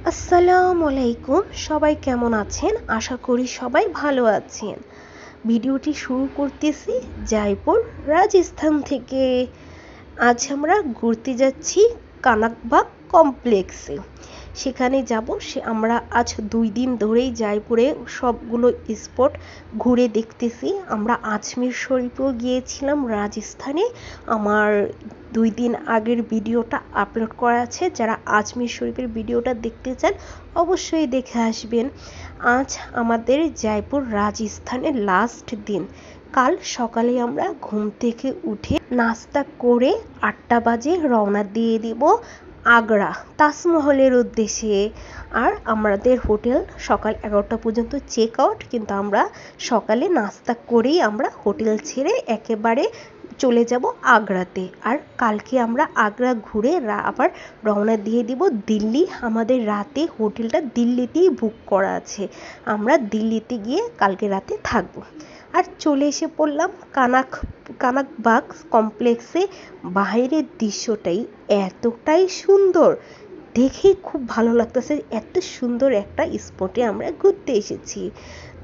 আসসালামু আলাইকুম। সবাই কেমন আছেন? আশা করি সবাই ভালো আছেন। ভিডিওটি শুরু করতেছি জয়পুর রাজস্থান থেকে। আজ আমরা ঘুরতে যাচ্ছি কানাকবাগ কমপ্লেক্সে। সেখানে যাব। আমরা আজ 2 দিন ধরেই জয়পুরে সবগুলো স্পট ঘুরে দেখতেছি। আমরা আজমির শরীফও গিয়েছিলাম রাজস্থানে। আমার 2 দিন আগের ভিডিওটা আপলোড করা আছে, যারা আজমির শরীফের ভিডিওটা দেখতে চান অবশ্যই দেখে আসবেন। আজ আমাদের জয়পুর রাজস্থানের লাস্ট দিন। কাল সকালে আমরা ঘুম থেকে উঠে নাস্তা করে 8টা বাজে রওনা দিয়ে দিব আগ্রা তাজমহলের উদ্দেশ্যে। আর আমাদের হোটেল সকাল 11টা পর্যন্ত চেক আউট, কিন্তু আমরা সকালে নাস্তা করেই আমরা হোটেল ছেড়ে একেবারে চলে যাব আগ্রাতে। আর কালকে আমরা আগ্রা ঘুরে আবার রওনা দিয়ে দিব দিল্লি। আমাদের রাতে হোটেলটা দিল্লিতেই বুক করা আছে, আমরা দিল্লিতে গিয়ে কালকে রাতে থাকবো। আর চলে এসে পড়লাম কানাকবাগ কমপ্লেক্সে। বাইরের দৃশ্যটাই এতটাই সুন্দর, দেখেই খুব ভালো লাগতেছে। এত সুন্দর একটা স্পটে আমরা ঘুরতে এসেছি।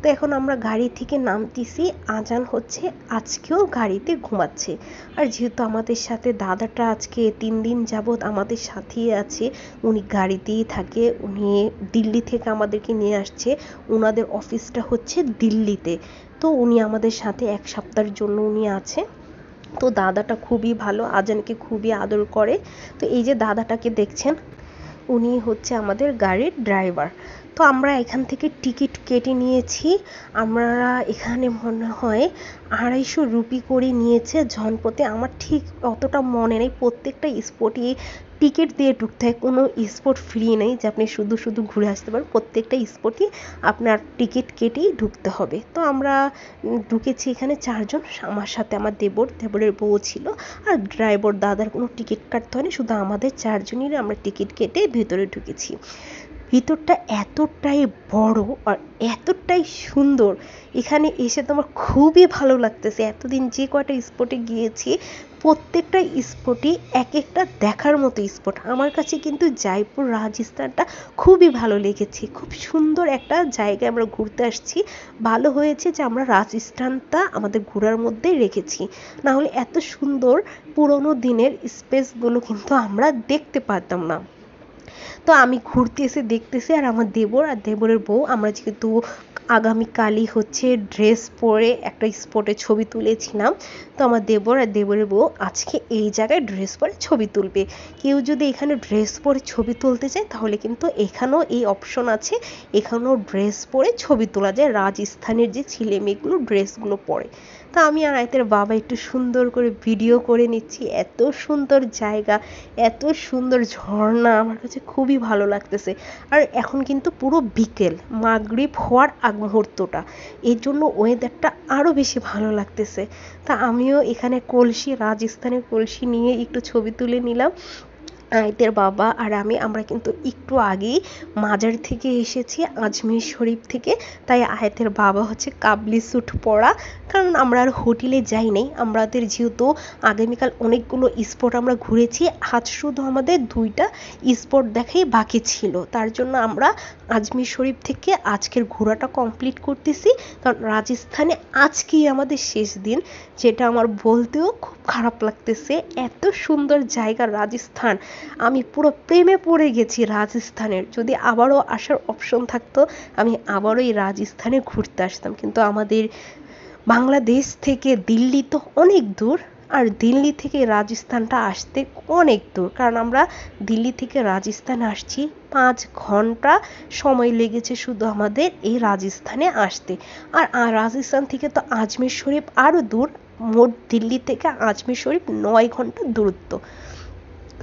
তো এখন আমরা গাড়ি থেকে নামতেছি, আজান হচ্ছে। আজকেও গাড়িতে ঘুমাচ্ছে। আর যেহেতু আমাদের সাথে দাদাটা আজকে 3 দিন যাবৎ আমাদের সাথেই আছে, উনি গাড়িতেই থাকে। উনি দিল্লি থেকে আমাদেরকে নিয়ে আসছে, ওনাদের অফিসটা হচ্ছে দিল্লিতে। তো উনি আমাদের সাথে 1 সপ্তাহের জন্য উনি আছে। তো দাদাটা খুবই ভালো, আজানকে খুবই আদর করে। তো এই যে দাদাটাকে দেখছেন, উনি হচ্ছে আমাদের গাড়ির ড্রাইভার। তো আমরা এখান থেকে টিকিট কেটে নিয়েছি। আমরা এখানে মনে হয় 250 রুপি করে নিয়েছে জনপথে। আমার ঠিক অতটা মনে নেই। প্রত্যেকটা স্পটই টিকিট দিয়ে ঢুকতে হয়, কোনো স্পট ফ্রি নেই যে আপনি শুধু শুধু ঘুরে আসতে পারেন। প্রত্যেকটা স্পটই আপনার টিকিট কেটেই ঢুকতে হবে। তো আমরা ঢুকেছি এখানে 4 জন। আমার সাথে আমার দেবরের বউ ছিল। আর ড্রাইভার দাদার কোনো টিকিট কাটতে হয়নি, শুধু আমাদের 4 জনেরই আমরা টিকিট কেটে ভেতরে ঢুকেছি। ভিতরটা এতটাই বড় আর এতটাই সুন্দর, এখানে এসে তো আমার খুবই ভালো লাগতেছে। এতদিন যে কয়টা স্পটে গিয়েছি, প্রত্যেকটা স্পটই এক একটা দেখার মতো স্পট। আমার কাছে কিন্তু জয়পুর রাজস্থানটা খুবই ভালো লেগেছে। খুব সুন্দর একটা জায়গায় আমরা ঘুরতে আসছি। ভালো হয়েছে যে আমরা রাজস্থানটা আমাদের ঘোরার মধ্যে রেখেছি, না হলে এত সুন্দর পুরোনো দিনের স্পেসগুলো কিন্তু আমরা দেখতে পারতাম না। তো আমি ঘুরতে এসে দেখতেছি, আর আমার দেবর আর দেবরের বউ, আমরা যেহেতু আগামীকালই হচ্ছে ড্রেস পরে একটা স্পটে ছবি তুলেছিলাম, তো আমার দেবর আর দেবরের বউ আজকে এই জায়গায় ড্রেস পরে ছবি তুলবে। কেউ যদি এখানে ড্রেস পরে ছবি তুলতে চায় তাহলে কিন্তু এখানেও এই অপশন আছে, এখানেও ড্রেস পরে ছবি তোলা যায়। রাজস্থানের যে ছেলে মেয়েগুলো ড্রেসগুলো পরে। তা আমি আর আয়তের বাবা একটু সুন্দর করে ভিডিও করে নিচ্ছি। এত সুন্দর জায়গা, এত সুন্দর ঝর্ণা, আমার কাছে খুবই ভালো লাগতেছে। আর এখন কিন্তু পুরো বিকেল, মাগরিব হওয়ার আগ মুহূর্তটা, এর জন্য ওয়েদারটা আরও বেশি ভালো লাগতেছে। তা আমিও এখানে রাজস্থানের কলসি নিয়ে একটু ছবি তুলে নিলাম। আয়তের বাবা আর আমরা কিন্তু একটু আগেই মাজার থেকে এসেছি, আজমির শরীফ থেকে। তাই আয়তের বাবা হচ্ছে কাবলি স্যুট পরা, কারণ আমরা আর হোটেলে যাই নাই। আমাদের যেহেতু আগামীকাল অনেকগুলো স্পট আমরা ঘুরেছি, আজ শুধু আমাদের 2টা স্পট দেখাই বাকি ছিল। তার জন্য আমরা আজমির শরীফ থেকে আজকের ঘোরাটা কমপ্লিট করতেছি, কারণ রাজস্থানে আজকেই আমাদের শেষ দিন। যেটা আমার বলতেও খুব খারাপ লাগতেছে, এত সুন্দর জায়গা রাজস্থান। আমি পুরো প্রেমে পড়ে গেছি রাজস্থানের। যদি আবারও আসার অপশন থাকতো, আমি আবারও এই রাজস্থানে ঘুরতে আসতাম। কিন্তু আমাদের বাংলাদেশ থেকে দিল্লি তো অনেক দূর, আর দিল্লি থেকে রাজস্থানটা আসতে অনেক দূর। কারণ আমরা দিল্লি থেকে রাজস্থান আসছি 5 ঘন্টা সময় লেগেছে শুধু আমাদের এই রাজস্থানে আসতে। আর রাজস্থান থেকে তো আজমির শরীফ আরও দূর। মোট দিল্লি থেকে আজমির শরীফ 9 ঘন্টা দূরত্ব।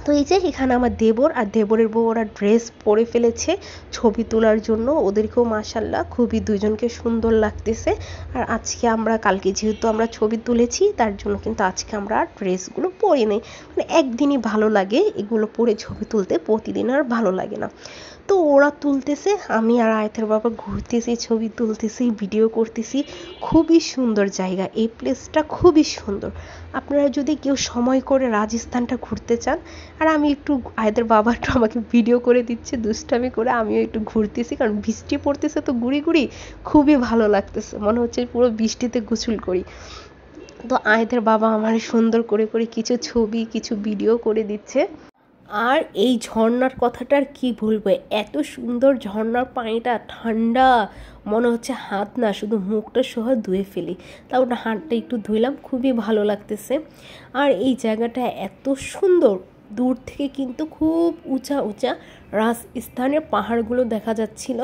তো এই যে এখানে আমার দেবর আর দেবরের বউ ওরা ড্রেস পরে ফেলেছে ছবি তোলার জন্য। ওদেরকেও মাশাল্লাহ খুবই দুজনকে সুন্দর লাগতেছে। আর আজকে আমরা কালকে যেহেতু আমরা ছবি তুলেছি, তার জন্য কিন্তু আজকে আমরা ড্রেসগুলো পরে নেই। মানে একদিনই ভালো লাগে এগুলো পরে ছবি তুলতে, প্রতিদিন আর ভালো লাগে না। তো ওরা তুলতেছে, আমি আর আয়াতের বাবা ঘুরতেছি, ছবি তুলতেছি, ভিডিও করতেছি। খুবই সুন্দর জায়গা, এই প্লেসটা খুবই সুন্দর। আপনারা যদি কেউ সময় করে রাজস্থানটা ঘুরতে চান, আর আমি একটু আয়াতের বাবাটা আমাকে ভিডিও করে দিচ্ছে দুষ্টামি করে, আমিও একটু ঘুরতেছি, কারণ বৃষ্টি পড়তেছে তো গুড়ি গুড়ি খুবই ভালো লাগতেছে, মনে হচ্ছে পুরো বৃষ্টিতে গোসল করি। তো আয়াতের বাবা আমার সুন্দর করে করে কিছু ছবি কিছু ভিডিও করে দিচ্ছে। আর এই ঝর্ণার কথাটা আর কি বলবো, এত সুন্দর ঝর্ণার পানিটা ঠান্ডা, মনে হচ্ছে হাত না শুধু মুখটা সহ ধুয়ে ফেলি। তা ওটা হাতটা একটু ধুইলাম, খুবই ভালো লাগতেছে। আর এই জায়গাটা এত সুন্দর, দূর থেকে কিন্তু খুব উঁচা উঁচা রাজস্থানের পাহাড়গুলো দেখা যাচ্ছিল।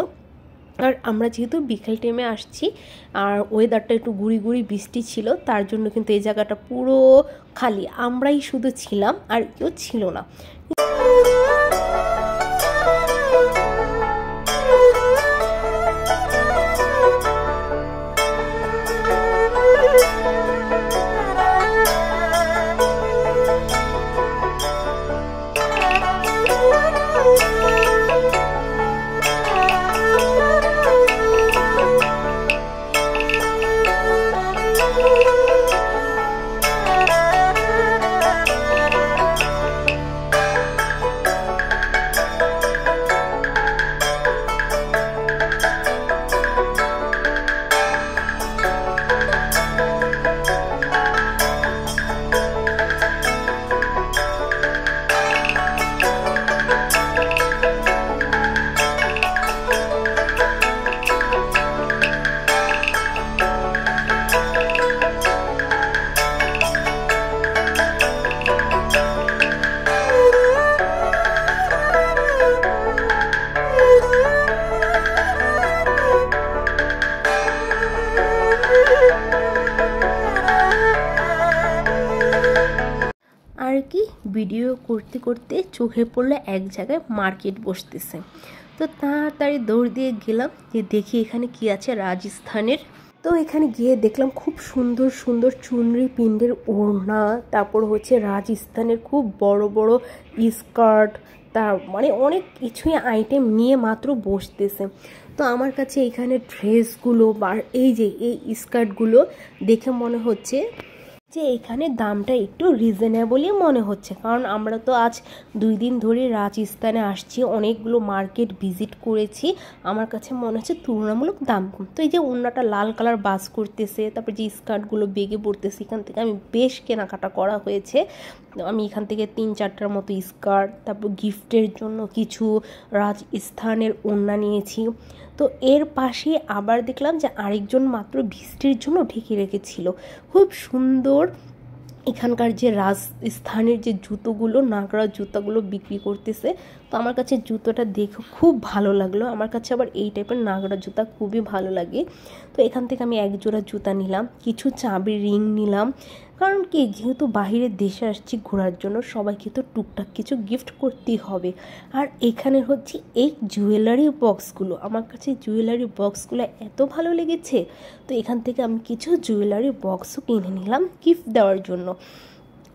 আর আমরা যেহেতু বিকেল টাইমে আসছি আর ওয়েদারটা একটু গুড়ি গুড়ি বৃষ্টি ছিল, তার জন্য কিন্তু এই জায়গাটা পুরো খালি, আমরাই শুধু ছিলাম আর কেউ ছিল না। আর কি ভিডিও করতে করতে চোখে পড়লো এক জায়গায় মার্কেট বসতেছে। তো তাড়াতাড়ি দৌড় দিয়ে গেলাম যে দেখি এখানে কি আছে রাজস্থানের। তো এখানে গিয়ে দেখলাম খুব সুন্দর সুন্দর চুনরি পিন্ডের ওড়না, তারপর হচ্ছে রাজস্থানের খুব বড় বড় স্কার্ট, তার মানে অনেক কিছুই আইটেম নিয়ে মাত্র বসতেছে। তো আমার কাছে এখানে ড্রেসগুলো বা এই যে এই স্কার্টগুলো দেখে মনে হচ্ছে যে এখানে দামটা একটু রিজনেবলই মনে হচ্ছে, কারণ আমরা তো আজ 2 দিন ধরে রাজস্থানে আসছি, অনেকগুলো মার্কেট ভিজিট করেছি, আমার কাছে মনে হচ্ছে তুলনামূলক দাম কম। তো এই যে ওড়নাটা লাল কালার বাস করতেছে, তারপর যে স্কার্টগুলো বেগে পড়তেছে, এখান থেকে আমি বেশ কেনাকাটা করা হয়েছে। আমি এখান থেকে 3-4টার মতো স্কার্ট, তারপর গিফটের জন্য কিছু রাজস্থানের ওড়না নিয়েছি। তো এর পাশে আবার দেখলাম যে আরেকজন মাত্র বৃষ্টির জন্য ঢেকে রেখেছিল, খুব সুন্দর এখানকার যে রাজস্থানের যে জুতোগুলো, নাগরা জুতাগুলো বিক্রি করতেছে। তো আমার কাছে জুতোটা দেখে খুব ভালো লাগলো, আমার কাছে আবার এই টাইপের নাগরা জুতা খুবই ভালো লাগে। তো এখান থেকে আমি 1 জোড়া জুতা নিলাম, কিছু চাবির রিং নিলাম, কারণ কি যেহেতু বাইরের দেশে আসছি ঘোরার জন্য, সবাইকে তো টুকটাক কিছু গিফট করতেই হবে। আর এখানে হচ্ছে এই জুয়েলারি বক্সগুলো, আমার কাছে জুয়েলারি বক্সগুলো এত ভালো লেগেছে, তো এখান থেকে আমি কিছু জুয়েলারি বক্সও কিনে নিলাম গিফট দেওয়ার জন্য।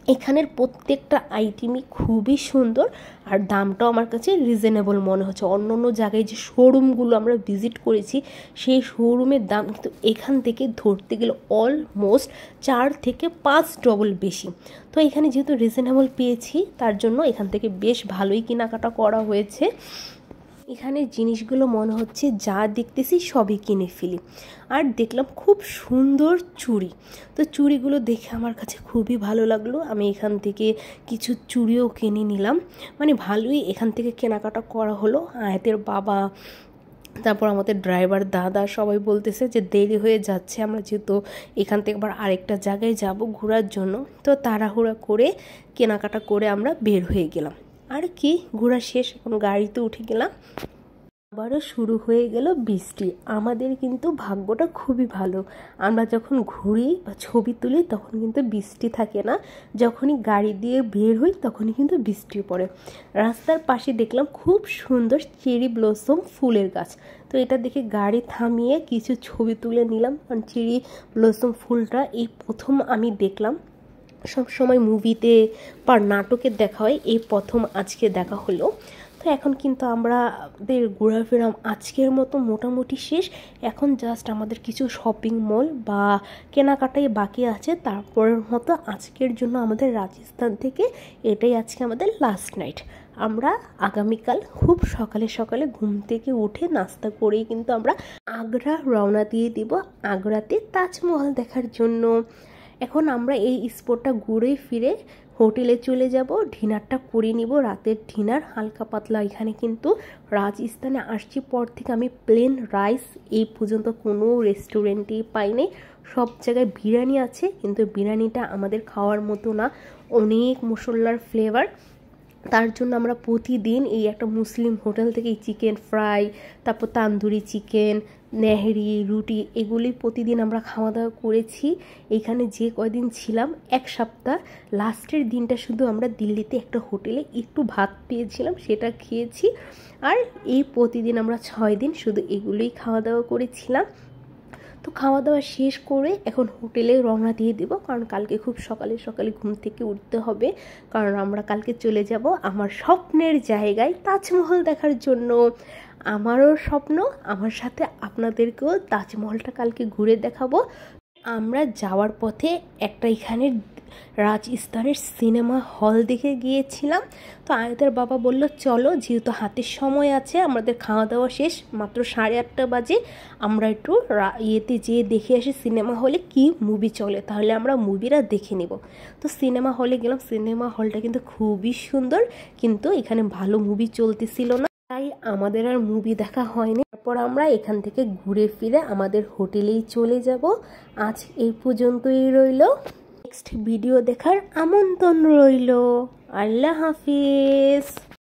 এখানের প্রত্যেকটা আইটেমই খুবই সুন্দর আর দামটাও আমার কাছে রিজনেবল মনে হচ্ছে। অন্য অন্য জায়গায় যে শোরুমগুলো আমরা ভিজিট করেছি সেই শোরুমের দাম কিন্তু এখান থেকে ধরতে গেলে অলমোস্ট 4 থেকে 5 ডবল বেশি। তো এখানে যেহেতু রিজনেবল পেয়েছি তার জন্য এখান থেকে বেশ ভালোই কেনাকাটা করা হয়েছে। এখানে জিনিসগুলো মনে হচ্ছে যা দেখতেছি সবই কিনে ফেলি। আর দেখলাম খুব সুন্দর চুড়ি, তো চুড়িগুলো দেখে আমার কাছে খুবই ভালো লাগলো, আমি এখান থেকে কিছু চুড়িও কিনে নিলাম। মানে ভালোই এখান থেকে কেনাকাটা করা হলো। আয়াতের বাবা, তারপর আমাদের ড্রাইভার দাদা সবাই বলতেছে যে দেরি হয়ে যাচ্ছে, আমরা যেহেতু এখান থেকে আবার আরেকটা জায়গায় যাব ঘোরার জন্য, তো তাড়াহুড়া করে কেনাকাটা করে আমরা বের হয়ে গেলাম। আর কি ঘোরা শেষ, এখন গাড়িতে উঠে গেলাম। আবারও শুরু হয়ে গেল বৃষ্টি। আমাদের কিন্তু ভাগ্যটা খুবই ভালো, আমরা যখন ঘুরি বা ছবি তুলি তখন কিন্তু বৃষ্টি থাকে না, যখনই গাড়ি দিয়ে বের হই তখনই কিন্তু বৃষ্টি পড়ে। রাস্তার পাশে দেখলাম খুব সুন্দর চেরি ব্লসম ফুলের গাছ, তো এটা দেখে গাড়ি থামিয়ে কিছু ছবি তুলে নিলাম, কারণ চেরি ব্লসম ফুলটা এই প্রথম আমি দেখলাম। সব সময় মুভিতে বা নাটকে দেখা হয়, এই প্রথম আজকে দেখা হলো। তো তো এখন কিন্তু আমাদের ঘোরাফেরা আজকের মতো মোটামুটি শেষ। এখন জাস্ট আমাদের কিছু শপিং মল বা কেনাকাটাই বাকি আছে, তারপরের মতো আজকের জন্য আমাদের রাজস্থান থেকে এটাই আজকে আমাদের লাস্ট নাইট। আমরা আগামীকাল খুব সকালে সকালে ঘুম থেকে উঠে নাস্তা করেই কিন্তু আমরা আগ্রা রওনা দিয়ে দিব, আগ্রাতে তাজমহল দেখার জন্য। এখন আমরা এই স্পটটা ঘুরে ফিরে হোটেলে চলে যাব, ডিনারটা করে নিব, রাতের ডিনার হালকা পাতলা। এখানে কিন্তু রাজস্থানে আসছি পর থেকে আমি প্লেন রাইস এই পর্যন্ত কোনো রেস্টুরেন্টেই পাইনি। সব জায়গায় বিরিয়ানি আছে, কিন্তু বিরিয়ানিটা আমাদের খাওয়ার মতো না, অনেক মশলার ফ্লেভার। তার জন্য আমরা প্রতিদিন এই একটা মুসলিম হোটেল থেকে চিকেন ফ্রাই, তারপর তান্দুরি চিকেন, নেহেরি, রুটি, এগুলি প্রতিদিন আমরা খাওয়া দাওয়া করেছি। এইখানে যে কয়দিন ছিলাম, এক সপ্তাহ, লাস্টের দিনটা শুধু আমরা দিল্লিতে একটা হোটেলে একটু ভাত পেয়েছিলাম, সেটা খেয়েছি। আর এই প্রতিদিন আমরা 6 দিন শুধু এগুলোই খাওয়া দাওয়া করেছিলাম। তো খাওয়া দাওয়া শেষ করে এখন হোটেলে রওনা দিয়ে দেব, কারণ কালকে খুব সকালে সকালে ঘুম থেকে উঠতে হবে, কারণ আমরা কালকে চলে যাব আমার স্বপ্নের জায়গায় তাজমহল দেখার জন্য। আমারও স্বপ্ন, আমার সাথে আপনাদেরকেও তাজমহলটা কালকে ঘুরে দেখাবো। আমরা যাওয়ার পথে একটা এখানে রাজস্থানের সিনেমা হল দেখে গিয়েছিলাম। তো আয়াতের বাবা বলল চলো, যেহেতু হাতের সময় আছে, আমাদের খাওয়া দাওয়া শেষ, মাত্র 8:30 বাজে, আমরা একটু ইয়েতে যেয়ে দেখে আসি সিনেমা হলে কি মুভি চলে, তাহলে আমরা মুভিটা দেখে নেব। তো সিনেমা হলে গেলাম, সিনেমা হলটা কিন্তু খুবই সুন্দর, কিন্তু এখানে ভালো মুভি চলতেছিল না, তাই আমাদের আর মুভি দেখা হয়নি। তারপর আমরা এখান থেকে ঘুরে ফিরে আমাদের হোটেলেই চলে যাব। আজ এই পর্যন্তই রইল, নেক্সট ভিডিও দেখার আমন্ত্রণ রইল। আল্লাহ হাফিজ।